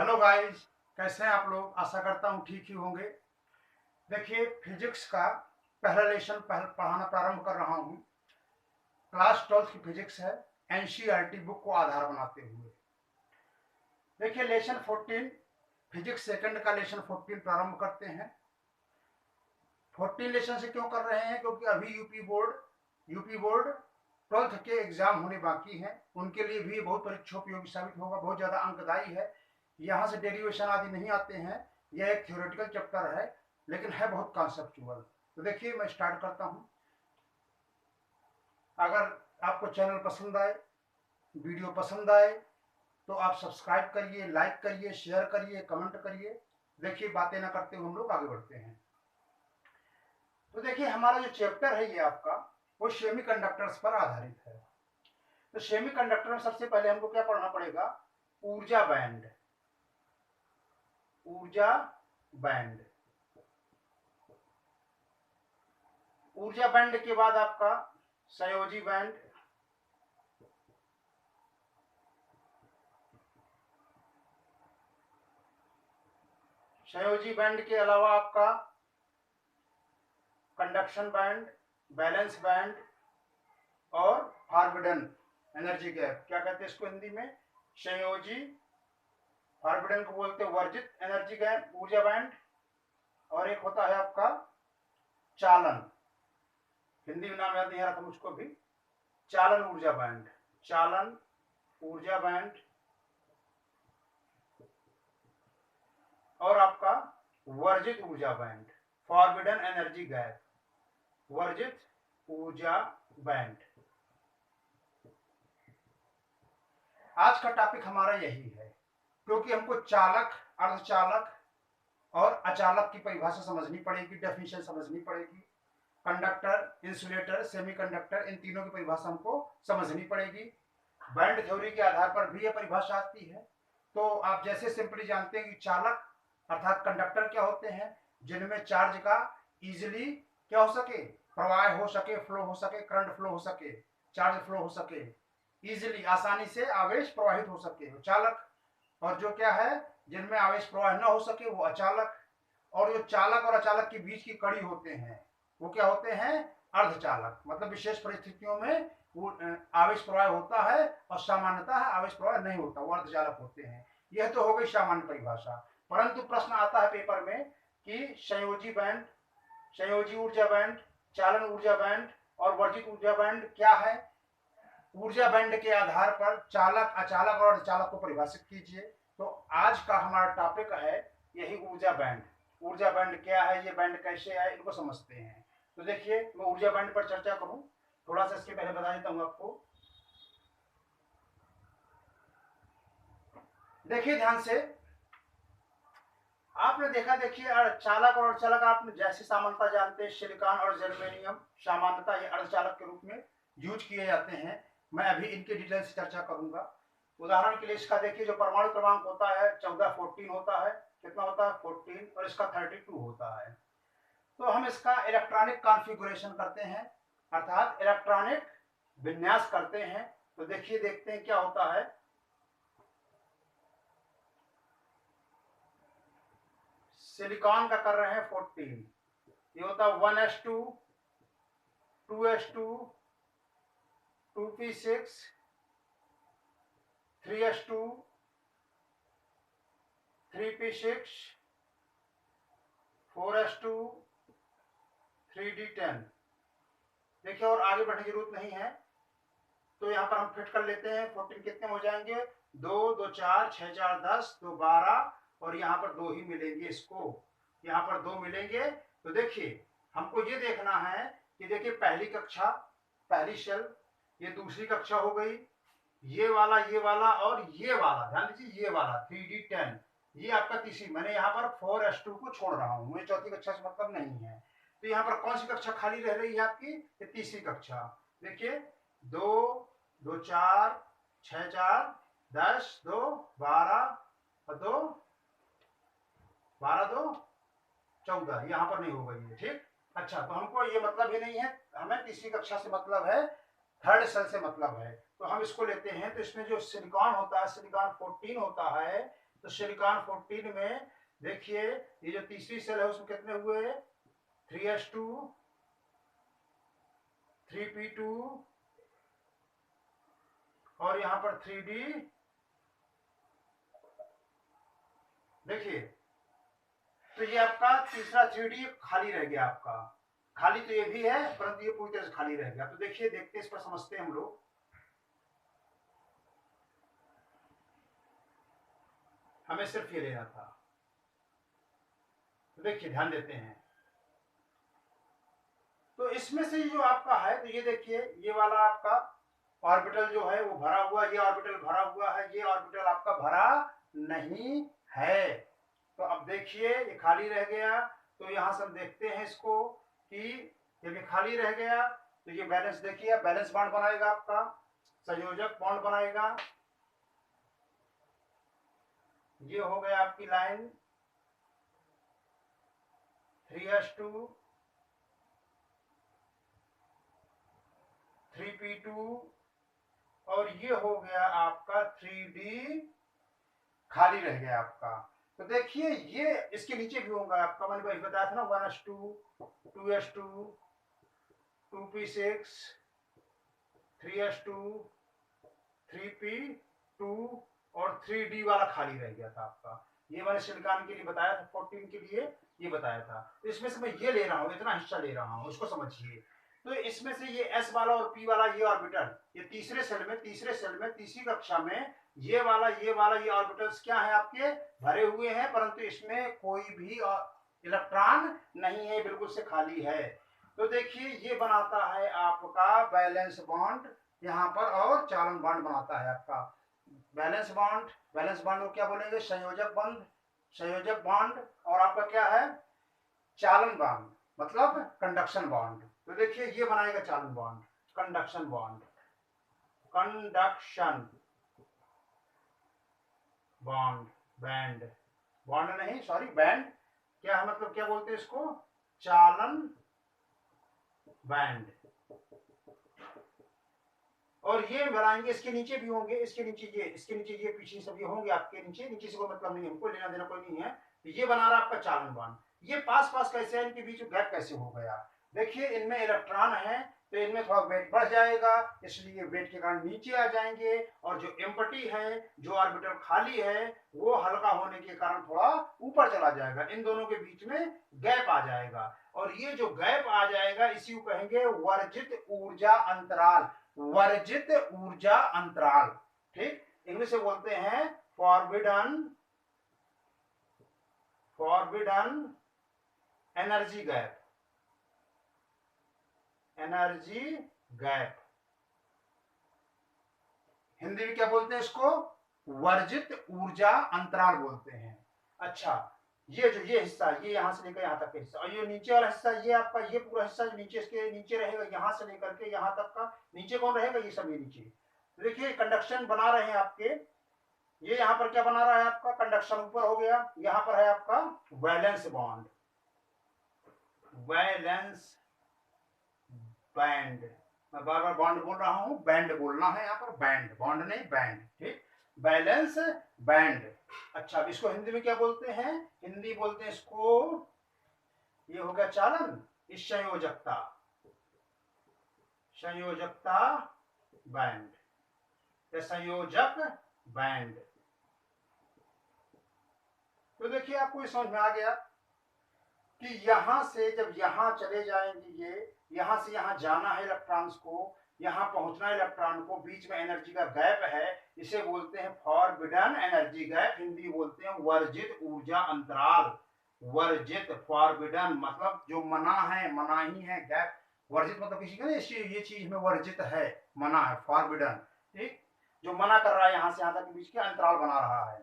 Hello guys, कैसे हैं आप लोग। आशा करता हूँ ठीक ही होंगे। देखिए, फिजिक्स का पहला लेसन पढ़ाना प्रारंभ कर रहा हूँ। क्लास 12 की फिजिक्स है, एनसीईआरटी बुक को आधार बनाते हुए। देखिए, लेसन 14 फिजिक्स सेकंड का लेसन 14 प्रारंभ करते हैं। 14 लेसन से क्यों कर रहे हैं? क्योंकि अभी यूपी बोर्ड 12th के एग्जाम होने बाकी हैं। उनके लिए भी बहुत परीक्षोपयोगी साबित होगा, बहुत ज़्यादा अंकदायी है। यहाँ से डेरिवेशन आदि नहीं आते हैं। यह एक थ्योरेटिकल चैप्टर है, लेकिन है बहुत कॉन्सेप्चुअल। तो देखिए, मैं स्टार्ट करता हूँ। अगर आपको चैनल पसंद आए, वीडियो पसंद आए, तो आप सब्सक्राइब करिए, लाइक करिए, शेयर करिए, कमेंट करिए। देखिए, बातें ना करते हुए हम लोग आगे बढ़ते हैं। तो देखिए, हमारा जो चैप्टर है ये आपका, वो सेमीकंडक्टर्स पर आधारित है। तो सेमीकंडक्टर में सबसे पहले हमको क्या पढ़ना पड़ेगा? ऊर्जा बैंड। ऊर्जा बैंड ऊर्जा बैंड के बाद आपका संयोजी बैंड। संयोजी बैंड के अलावा आपका कंडक्शन बैंड, बैलेंस बैंड और फॉरबिडन एनर्जी गैप। क्या कहते हैं इसको हिंदी में? संयोजी, फॉरबिडन को बोलते हैं वर्जित एनर्जी गैप, ऊर्जा बैंड। और एक होता है आपका चालन, हिंदी में नाम याद नहीं आ रहा था मुझको भी, चालन ऊर्जा बैंड। चालन ऊर्जा बैंड और आपका वर्जित ऊर्जा बैंड, फॉरबिडन एनर्जी गैप, वर्जित ऊर्जा बैंड। आज का टॉपिक हमारा यही है, क्योंकि हमको चालक, अर्धचालक और अचालक की परिभाषा समझनी पड़ेगी, डेफिनेशन समझनी पड़ेगी। कंडक्टर, इंसुलेटर, सेमीकंडक्टर, इन तीनों की परिभाषा हमको समझनी पड़ेगी। बैंड थ्योरी के आधार पर भी यह परिभाषा आती है। तो आप जैसे सिंपली जानते हैं कि चालक अर्थात कंडक्टर क्या होते हैं? जिनमें चार्ज का इजिली क्या हो सके, प्रवाह हो सके, फ्लो हो सके, करंट फ्लो हो सके, चार्ज फ्लो हो सके, इजिली आसानी से आवेश प्रवाहित हो सके, वो चालक। और जो क्या है, जिनमें आवेश प्रवाह न हो सके, वो अचालक। और जो चालक और अचालक के बीच की कड़ी होते हैं, वो क्या होते हैं? अर्धचालक। मतलब विशेष परिस्थितियों में वो आवेश प्रवाह होता है और सामान्यतः आवेश प्रवाह नहीं होता, वो अर्धचालक होते हैं। यह तो हो गई सामान्य परिभाषा। परंतु प्रश्न आता है पेपर में कि संयोजी बैंड, संयोजी ऊर्जा बैंड, चालन ऊर्जा बैंड और वर्जित ऊर्जा बैंड क्या है? ऊर्जा बैंड के आधार पर चालक, अचालक और अर्धचालक को परिभाषित कीजिए। तो आज का हमारा टॉपिक है यही ऊर्जा बैंड। ऊर्जा बैंड क्या है, ये बैंड कैसे आए, इनको समझते हैं। तो देखिए, मैं ऊर्जा बैंड पर चर्चा करूं, थोड़ा सा इसके पहले बता देता हूं आपको। देखिए ध्यान से, आपने देखा, देखिए चालक और अर्धचालक आपने जैसे सामान्यता जानते हैं, सिलिकॉन और जर्मेनियम सामान्यता ये अर्धचालक के रूप में यूज किए जाते हैं। मैं अभी इनके डिटेल से चर्चा करूंगा। उदाहरण के लिए इसका देखिए, जो परमाणु क्रमांक होता है 14, 14 होता है। कितना होता है? 14। और इसका 32 होता है। तो हम इसका इलेक्ट्रॉनिक कॉन्फ़िगरेशन करते हैं, अर्थात इलेक्ट्रॉनिक विन्यास करते हैं। तो देखिए, देखते हैं क्या होता है। सिलिकॉन का कर रहे हैं 14। ये होता है 1s2, 2s2, 2p6, 3s2, 3p6, 4s2, 3d10। देखिए, और आगे बढ़ने की जरूरत नहीं है। तो यहाँ पर हम फिट कर लेते हैं। 14 कितने हो जाएंगे? 2, 2 4, 6 4 10, 2 12, और यहाँ पर 2 ही मिलेंगे इसको, यहाँ पर 2 मिलेंगे। तो देखिए, हमको ये देखना है कि देखिए, पहली कक्षा, पहली शेल, ये दूसरी कक्षा हो गई, ये वाला और ये वाला, ध्यान दीजिए, ये वाला 3d10, ये आपका तीसरी। मैंने यहाँ पर 4s2 को छोड़ रहा हूँ, मुझे चौथी कक्षा से मतलब नहीं है। तो यहाँ पर कौन सी कक्षा खाली रह रही है आपकी? ये तीसरी कक्षा। देखिए, 2, 2 4, 6 4, 10, 2 12 और 2 12, 2 14, यहाँ पर नहीं हो गई है। ठीक, अच्छा, तो हमको ये मतलब ही नहीं है, हमें तीसरी कक्षा से मतलब है, थर्ड सेल से मतलब है। तो हम इसको लेते हैं। तो इसमें जो सिलिकॉन होता है, सिलिकॉन 14 होता है, तो सिलिकॉन 14 में देखिए ये जो तीसरी सेल है उसमें कितने हुए, 3s2 3p2 और यहां पर 3d। देखिए तो ये आपका तीसरा 3d खाली रह गया आपका, खाली तो ये भी है परंतु ये पूरी तरह से खाली रह गया। तो देखिए देखते इस पर समझते हैं हम लोग। हमें सिर्फ ये लेना था, तो देखिए ध्यान देते हैं। तो इसमें से जो आपका है तो ये देखिए ये वाला आपका ऑर्बिटल जो है वो भरा हुआ, ये ऑर्बिटल भरा हुआ है, ये ऑर्बिटल आपका भरा नहीं है। तो अब देखिए ये खाली रह गया, तो यहां से हम देखते हैं इसको कि ये भी खाली रह गया। तो ये बैलेंस देखिए, बैलेंस बॉन्ड बनाएगा आपका, संयोजक बॉन्ड बनाएगा। ये हो गया आपकी लाइन 3s2 3p2 और ये हो गया आपका 3d खाली रह गया आपका। तो देखिए ये इसके नीचे भी होगा आपका, मैंने वही बताया था ना 1s2 2s2 2p6 3s2 3p2 और 3d वाला खाली रह गया था आपका। ये मैंने सिलिकॉन के लिए बताया था, 14 के लिए ये बताया था। तो इसमें से मैं ये ले रहा हूँ, इतना हिस्सा ले रहा हूँ, इसको समझिए। तो इसमें से ये s वाला और p वाला ये ऑर्बिटल, ये तीसरे सेल में तीसरी कक्षा में ये वाला ये ऑर्बिटल्स क्या है आपके भरे हुए हैं, परंतु इसमें कोई भी इलेक्ट्रॉन नहीं है, बिल्कुल से खाली है। तो देखिए ये बनाता है आपका बैलेंस बॉन्ड यहाँ पर, और चालन बॉन्ड बनाता है आपका बैलेंस बॉन्ड। बैलेंस बॉन्ड को क्या बोलेंगे, संयोजक बॉन्ड, संयोजक बॉन्ड। और आपका क्या है, चालन बॉन्ड मतलब कंडक्शन बॉन्ड। तो देखिए ये बनाएगा चालन bond, conduction bond, conduction bond, band, bond नहीं सॉरी बैंड, क्या है मतलब क्या बोलते हैं इसको, चालन बैंड। और ये बनाएंगे, इसके नीचे भी होंगे, इसके नीचे ये पीछे सब ये होंगे आपके नीचे, नीचे से कोई मतलब नहीं है, हमको लेना देना कोई नहीं है। तो ये बना रहा आपका चालन बॉन्ड। ये पास पास कैसे है, इनके बीच में गैप कैसे हो गया, देखिए इनमें इलेक्ट्रॉन है तो इनमें थोड़ा वेट बढ़ जाएगा, इसलिए वेट के कारण नीचे आ जाएंगे। और जो एम्प्टी है, जो ऑर्बिटल खाली है, वो हल्का होने के कारण थोड़ा ऊपर चला जाएगा, इन दोनों के बीच में गैप आ जाएगा। और ये जो गैप आ जाएगा इसी को कहेंगे वर्जित ऊर्जा अंतराल, वर्जित ऊर्जा अंतराल। ठीक, इंग्लिश में बोलते हैं forbidden, forbidden energy gap, energy gap. Hindi में क्या बोलते हैं इसको, वर्जित ऊर्जा अंतराल बोलते हैं। अच्छा, ये हिस्सा, ये यहां से लेकर यहां तक का हिस्सा, और ये नीचे वाला हिस्सा, ये आपका ये पूरा हिस्सा जो नीचे इसके नीचे रहेगा, यहां से लेकर के यहां तक का, नीचे कौन रहेगा, ये सब ये नीचे। देखिए कंडक्शन बना रहे हैं आपके, ये यहां पर क्या बना रहा है आपका, कंडक्शन ऊपर हो गया, यहां पर है आपका वैलेंस बॉन्ड, वैलेंस बैंड। मैं बार बार बॉन्ड बोल रहा हूं, बैंड बोलना है यहाँ पर, बैंड, बॉन्ड नहीं बैंड। ठीक, बैलेंस बैंड। अच्छा, अब इसको हिंदी में क्या बोलते हैं, हिंदी बोलते हैं इसको, ये हो गया चालन, इस संयोजकता, संयोजकता बैंड या संयोजक बैंड। तो देखिए आपको समझ में आ गया कि यहां से जब यहां चले जाएंगे, ये यहां से यहां जाना है इलेक्ट्रॉन्स को, यहां पहुंचना है इलेक्ट्रॉन को, बीच में एनर्जी का गैप है, इसे बोलते हैं फॉरबिडन एनर्जी गैप, हिंदी बोलते हैं वर्जित ऊर्जा अंतराल। वर्जित, फॉरबिडन मतलब जो मना है, मनाही है, गैप, वर्जित मतलब किसी का ये चीज में वर्जित है, मना है, फॉरबिडन। ठीक, जो मना कर रहा है यहां से यहां तक के बीच के अंतराल बना रहा है।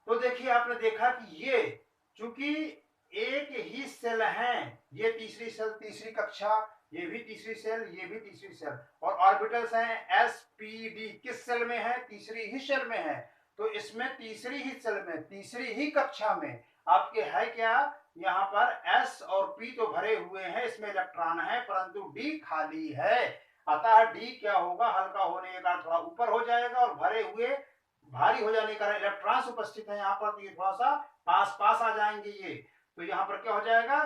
तो देखिए आपने देखा कि ये चूंकि एक ही सेल है, ये तीसरी सेल, तीसरी कक्षा, ये भी तीसरी सेल, ये भी तीसरी सेल, और ऑर्बिटल्स हैं एस पी डी, किस सेल में है, तीसरी ही सेल में है। तो इसमें तीसरी ही सेल में, तीसरी ही कक्षा में आपके है क्या, यहाँ पर एस और पी तो भरे हुए हैं, इसमें इलेक्ट्रॉन है, परंतु डी खाली है। अतः डी क्या होगा, हल्का होने के कारण थोड़ा ऊपर हो जाएगा, और भरे हुए भारी हो जाने के कारण इलेक्ट्रॉन्स उपस्थित है यहाँ पर, तो ये थोड़ा सा पास पास आ जाएंगे ये, तो यहाँ पर क्या हो जाएगा,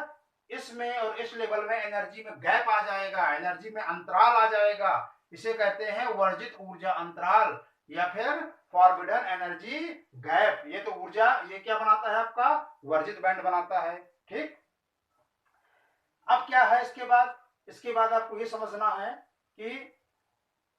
इसमें और इस लेवल में एनर्जी में गैप आ जाएगा, एनर्जी में अंतराल आ जाएगा। इसे कहते हैं वर्जित ऊर्जा अंतराल या फिर फॉरबिडन एनर्जी गैप। ये तो ऊर्जा, ये क्या बनाता है आपका, वर्जित बैंड बनाता है। ठीक, अब क्या है इसके बाद आपको ये समझना है कि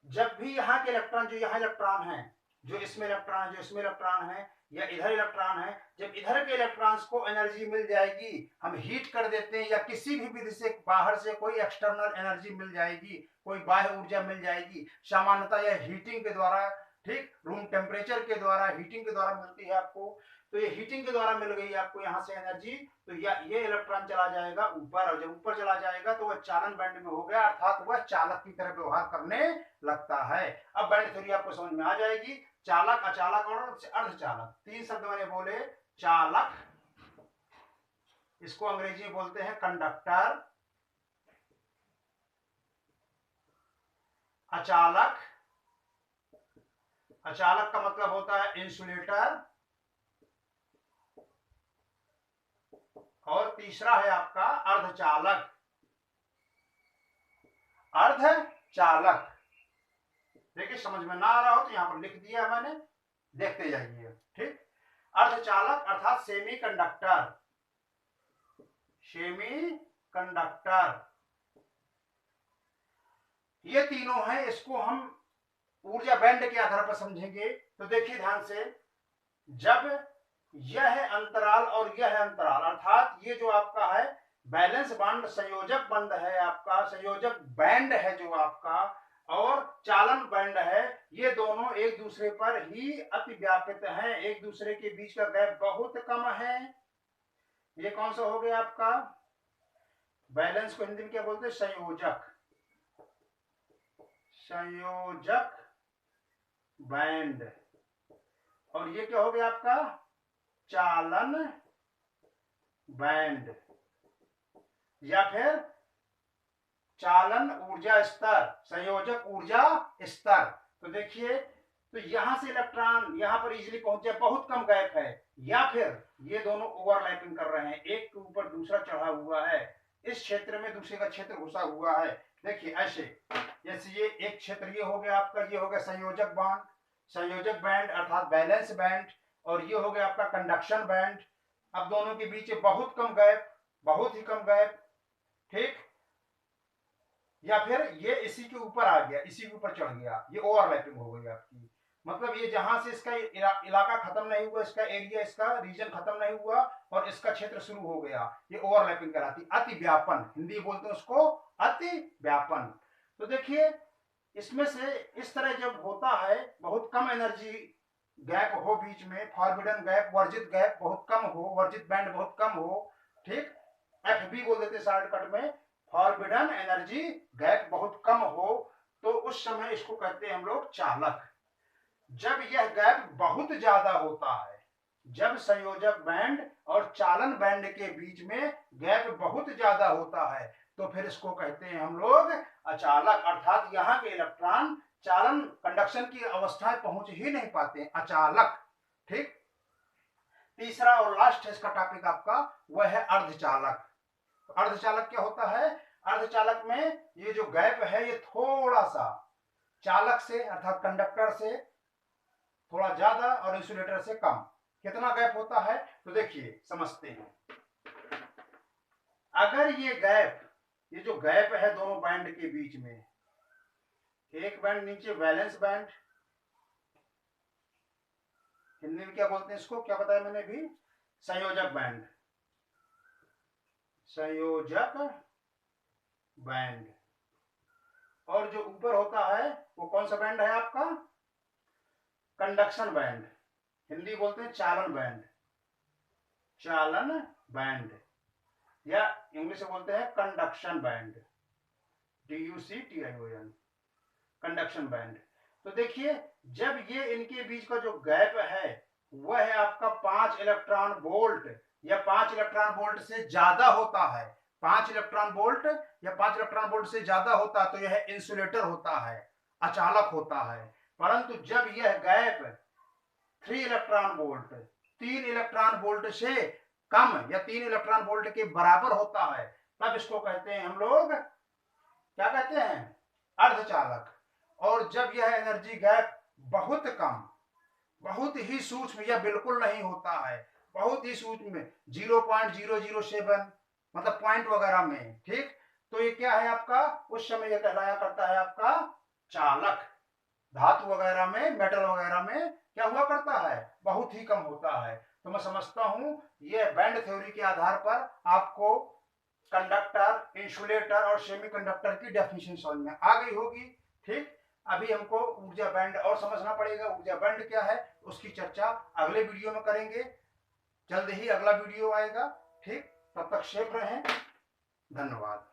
जब भी यहाँ के इलेक्ट्रॉन, जो यहाँ इलेक्ट्रॉन है, जो इसमें इलेक्ट्रॉन है, जो इसमें इलेक्ट्रॉन है, या इधर इलेक्ट्रॉन है, जब इधर के इलेक्ट्रॉन्स को एनर्जी मिल जाएगी, हम हीट कर देते हैं या किसी भी विधि से बाहर से कोई एक्सटर्नल एनर्जी मिल जाएगी, कोई बाह्य ऊर्जा मिल जाएगी, सामान्यतः यह हीटिंग के द्वारा, ठीक, रूम टेम्परेचर के द्वारा, हीटिंग के द्वारा मिलती है आपको। तो ये हीटिंग के द्वारा मिल गई आपको यहाँ से एनर्जी, तो ये इलेक्ट्रॉन चला जाएगा ऊपर, और जब ऊपर चला जाएगा तो वह चालन बैंड में हो गया, अर्थात वह चालक की तरह व्यवहार करने लगता है। अब बैंड थ्योरी आपको समझ में आ जाएगी। चालक, अचालक और अर्धचालक, तीन शब्द मैंने बोले। चालक, इसको अंग्रेजी में बोलते हैं कंडक्टर। अचालक, अचालक का मतलब होता है इंसुलेटर। और तीसरा है आपका अर्धचालक। अर्धचालक, देखिए समझ में ना आ रहा हो तो यहां पर लिख दिया मैंने, देखते जाइए। ठीक, अर्धचालक अर्थात सेमी कंडक्टर, सेमी कंडक्टर, ये तीनों हैं। इसको हम ऊर्जा बैंड के आधार पर समझेंगे। तो देखिए ध्यान से, जब यह है अंतराल और यह है अंतराल, अर्थात ये जो आपका है बैलेंस बंद, संयोजक बंद है आपका, संयोजक बैंड है जो आपका, और चालन बैंड है, ये दोनों एक दूसरे पर ही अति व्यापित हैं, एक दूसरे के बीच का गैप बहुत कम है। ये कौन सा हो गया आपका, बैलेंस को हिंदी में क्या बोलते हैं, संयोजक, संयोजक बैंड। और ये क्या हो गया आपका, चालन बैंड या फिर चालन ऊर्जा स्तर, संयोजक ऊर्जा स्तर। तो देखिए, तो यहां से इलेक्ट्रॉन यहां पर इजीली पहुंच जाए, बहुत कम गैप है, या फिर ये दोनों ओवरलैपिंग कर रहे हैं, एक के ऊपर दूसरा चढ़ा हुआ है, इस क्षेत्र में दूसरे का क्षेत्र घुसा हुआ है। देखिए ऐसे, जैसे ये एक क्षेत्र ये हो गया आपका, ये हो गया संयोजक बांड, संयोजक बैंड अर्थात बैलेंस बैंड, और ये हो गया आपका कंडक्शन बैंड। अब दोनों के बीच बहुत कम गैप, बहुत ही कम गैप। ठीक, या फिर ये इसी के ऊपर आ गया, इसी के ऊपर चढ़ गया, ये ओवरलैपिंग हो गई आपकी। मतलब ये जहां से इसका इलाका खत्म नहीं हुआ, इसका एरिया, इसका रीजन खत्म नहीं हुआ और इसका क्षेत्र शुरू हो गया, ये ओवरलैपिंग कहलाती, अति व्यापन, हिंदी बोलते हैं उसको अति व्यापन। तो देखिए, इसमें से इस तरह जब होता है, बहुत कम एनर्जी गैप हो बीच में, फॉरबिडन गैप, वर्जित गैप बहुत कम हो, वर्जित बैंड बहुत कम हो, ठीक, एफबी बोल देते शॉर्टकट में, फॉरबिडन एनर्जी गैप बहुत कम हो, तो उस समय इसको कहते हैं हम लोग चालक। जब यह गैप बहुत ज्यादा होता है, जब संयोजक बैंड और चालन बैंड के बीच में गैप बहुत ज्यादा होता है, तो फिर इसको कहते हैं हम लोग अचालक, अर्थात यहाँ के इलेक्ट्रॉन चालन, कंडक्शन की अवस्था पहुंच ही नहीं पाते, अचालक। ठीक, तीसरा और लास्ट है इसका टॉपिक आपका, वह है अर्धचालक। अर्धचालक क्या होता है, अर्धचालक में ये जो गैप है ये थोड़ा सा चालक से अर्थात कंडक्टर से थोड़ा ज्यादा और इंसुलेटर से कम। कितना गैप होता है, तो देखिए समझते हैं। अगर ये गैप, ये जो गैप है दोनों बैंड के बीच में, एक बैंड नीचे वैलेंस बैंड, हिंदी में क्या बोलते हैं इसको, क्या बताया मैंने भी, संयोजक बैंड, संयोजक बैंड। और जो ऊपर होता है वो कौन सा बैंड है आपका, कंडक्शन बैंड, हिंदी बोलते हैं चालन बैंड, चालन बैंड, या इंग्लिश में बोलते हैं conduction band, DUCTION, conduction band. तो देखिए, जब ये इनके बीच का जो गैप है वह है आपका 5 इलेक्ट्रॉन वोल्ट या 5 इलेक्ट्रॉन वोल्ट से ज्यादा होता है, 5 इलेक्ट्रॉन वोल्ट या 5 इलेक्ट्रॉन वोल्ट से ज्यादा होता है, तो यह इंसुलेटर होता है, अचालक होता है। परंतु जब यह gap 3 electron volt 3 electron volt से कम या 3 इलेक्ट्रॉन वोल्ट के बराबर होता है, तब इसको कहते हैं हम लोग क्या कहते हैं, अर्धचालक। और जब यह एनर्जी गैप बहुत कम, बहुत ही सूक्ष्म या बिल्कुल नहीं होता है, बहुत ही सूक्ष्म 0.007 मतलब पॉइंट वगैरह में, ठीक, तो ये क्या है आपका, उस समय ये कहलाया करता है आपका चालक। धातु वगैरह में, मेटल वगैरह में क्या हुआ करता है, बहुत ही कम होता है। तो मैं समझता हूं ये बैंड थ्योरी के आधार पर आपको कंडक्टर, इंसुलेटर और सेमीकंडक्टर की डेफिनेशन समझ में आ गई होगी। ठीक, अभी हमको ऊर्जा बैंड और समझना पड़ेगा, ऊर्जा बैंड क्या है उसकी चर्चा अगले वीडियो में करेंगे। जल्द ही अगला वीडियो आएगा। ठीक, तब तक सेफ रहें, धन्यवाद।